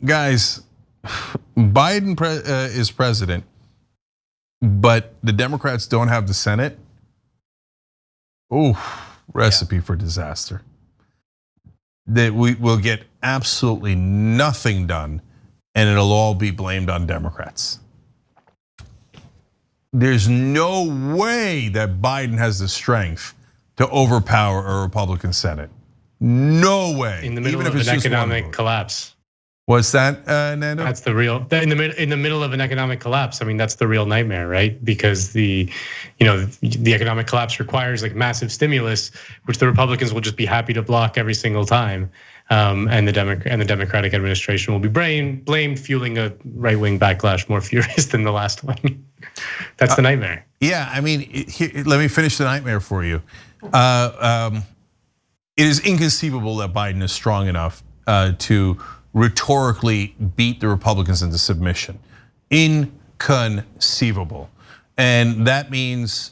guys, Biden is president, but the Democrats don't have the Senate. Recipe for disaster. That we will get absolutely nothing done, and it'll all be blamed on Democrats. There's no way that Biden has the strength to overpower a Republican Senate. No way. In the middle of an economic collapse. What's that, Nando? That's the real, in the middle of an economic collapse. I mean, that's the real nightmare, right? Because the economic collapse requires like massive stimulus, which the Republicans will just be happy to block every single time. And the Democratic administration will be blamed, fueling a right-wing backlash more furious than the last one. That's the nightmare. Yeah, I mean, let me finish the nightmare for you. It is inconceivable that Biden is strong enough to rhetorically beat the Republicans into submission. Inconceivable. And that means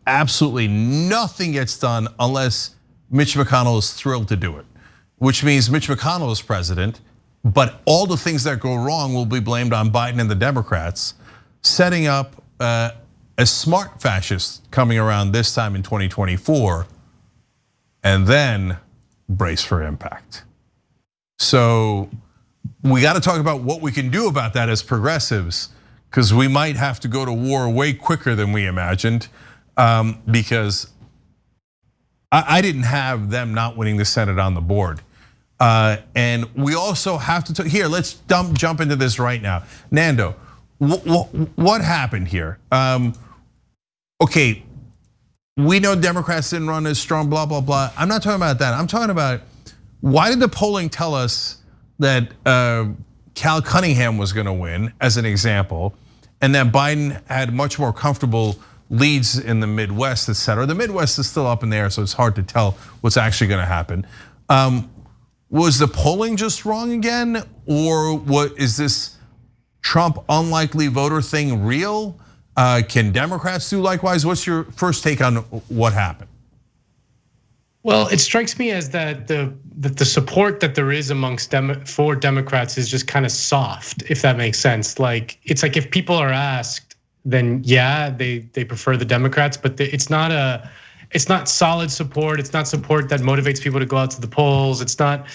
absolutely nothing gets done unless Mitch McConnell is thrilled to do it, which means Mitch McConnell is president, but all the things that go wrong will be blamed on Biden and the Democrats, setting up a smart fascist coming around this time in 2024, and then brace for impact. So we got to talk about what we can do about that as progressives, because we might have to go to war way quicker than we imagined, because I didn't have them not winning the Senate on the board. And we also have to, here, let's jump into this right now. Nando, what happened here? Okay, we know Democrats didn't run as strong, blah, blah, blah. I'm not talking about that. I'm talking about, why did the polling tell us that Cal Cunningham was gonna win, as an example, and that Biden had much more comfortable leads in the Midwest, et cetera? The Midwest is still up in the air, so it's hard to tell what's actually gonna happen. Was the polling just wrong again? Or what is this Trump unlikely voter thing real? Can Democrats do likewise? What's your first take on what happened? Well, it strikes me as that the support that there is amongst for Democrats is just kind of soft, if that makes sense. Like, it's like if people are asked, then yeah, they prefer the Democrats, but it's not solid support. It's not support that motivates people to go out to the polls. It's not,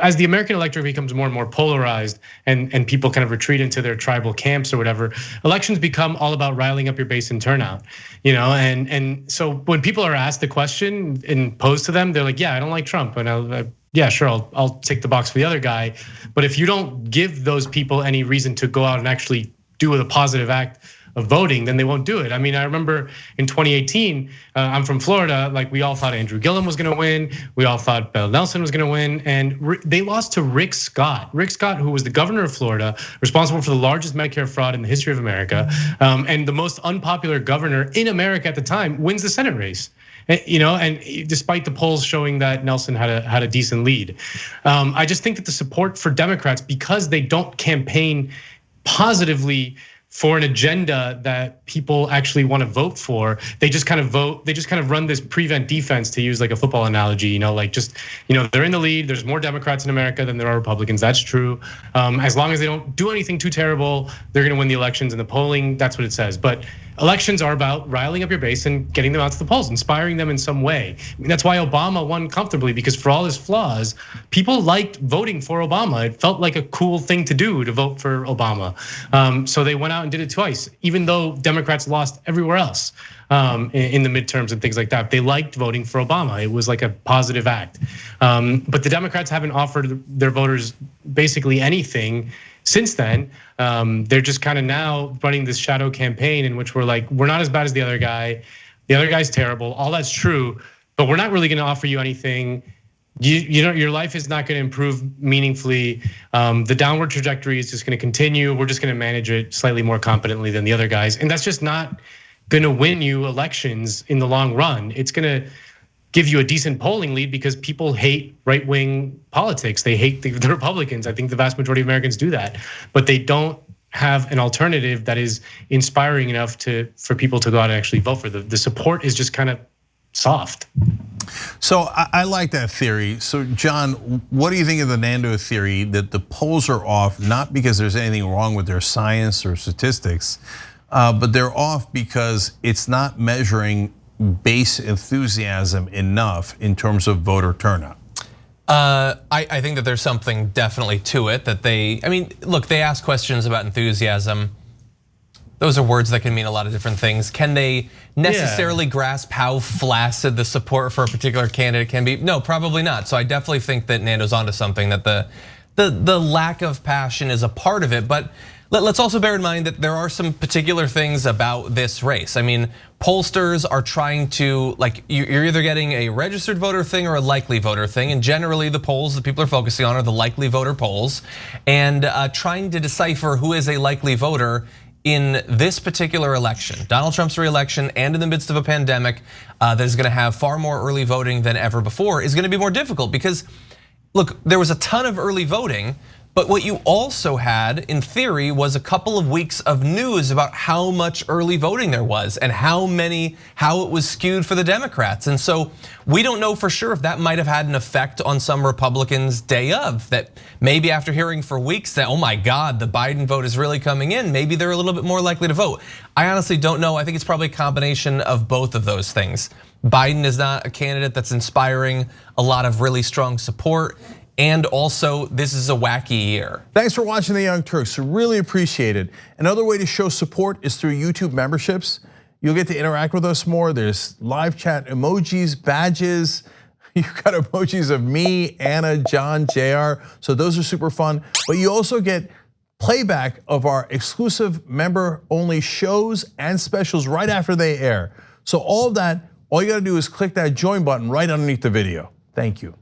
as the American electorate becomes more and more polarized and people kind of retreat into their tribal camps or whatever, elections become all about riling up your base and turnout, and so when people are asked the question and posed to them, they're like, yeah, I don't like Trump, and yeah, sure, I'll take the box for the other guy. But if you don't give those people any reason to go out and actually do a positive act of voting, then they won't do it. I mean, I remember in 2018, I'm from Florida, like we all thought Andrew Gillum was gonna win. We all thought Bill Nelson was gonna win, and they lost to Rick Scott. Rick Scott, who was the governor of Florida, responsible for the largest Medicare fraud in the history of America, and the most unpopular governor in America at the time, wins the Senate race. And despite the polls showing that Nelson had a decent lead. I just think that the support for Democrats, because they don't campaign positively for an agenda that people actually want to vote for, they just kind of vote. They just kind of run this prevent defense, to use like a football analogy. They're in the lead. There's more Democrats in America than there are Republicans. That's true. As long as they don't do anything too terrible, they're going to win the elections. And the polling, that's what it says. But elections are about riling up your base and getting them out to the polls, inspiring them in some way. I mean, that's why Obama won comfortably, because for all his flaws, people liked voting for Obama. It felt like a cool thing to do, to vote for Obama. So they went out and did it twice, even though Democrats lost everywhere else in the midterms and things like that. They liked voting for Obama. It was like a positive act. But the Democrats haven't offered their voters basically anything since then. They're just kind of now running this shadow campaign in which we're like, we're not as bad as the other guy. The other guy's terrible. All that's true, but we're not really going to offer you anything. Your life is not going to improve meaningfully. The downward trajectory is just going to continue. We're just going to manage it slightly more competently than the other guys, and that's just not going to win you elections in the long run. It's going to give you a decent polling lead because people hate right-wing politics. They hate the Republicans. I think the vast majority of Americans do that, but they don't have an alternative that is inspiring enough for people to go out and actually vote for them. The support is just kind of soft. So I like that theory. So John, what do you think of the Nando theory that the polls are off, not because there's anything wrong with their science or statistics, but they're off because it's not measuring base enthusiasm enough in terms of voter turnout? I think that there's something definitely to it that I mean, look, they ask questions about enthusiasm. Those are words that can mean a lot of different things. Can they necessarily grasp how flaccid the support for a particular candidate can be? No, probably not. So I definitely think that Nando's onto something, that the lack of passion is a part of it. But let's also bear in mind that there are some particular things about this race. I mean, pollsters are trying to, like, you're either getting a registered voter thing or a likely voter thing. And generally the polls that people are focusing on are the likely voter polls. And trying to decipher who is a likely voter in this particular election, Donald Trump's re-election, and in the midst of a pandemic that is gonna have far more early voting than ever before, is gonna be more difficult because, look, there was a ton of early voting, but what you also had, in theory, was a couple of weeks of news about how much early voting there was and how it was skewed for the Democrats. And so we don't know for sure if that might have had an effect on some Republicans' day of, that maybe after hearing for weeks that, oh my God, the Biden vote is really coming in, maybe they're a little bit more likely to vote. I honestly don't know. I think it's probably a combination of both of those things. Biden is not a candidate that's inspiring a lot of really strong support. And also, this is a wacky year. Thanks for watching The Young Turks, really appreciate it. Another way to show support is through YouTube memberships. You'll get to interact with us more. There's live chat emojis, badges. You've got emojis of me, Anna, John, JR. So those are super fun. But you also get playback of our exclusive member-only shows and specials right after they air. So all of that, all you gotta do is click that join button right underneath the video. Thank you.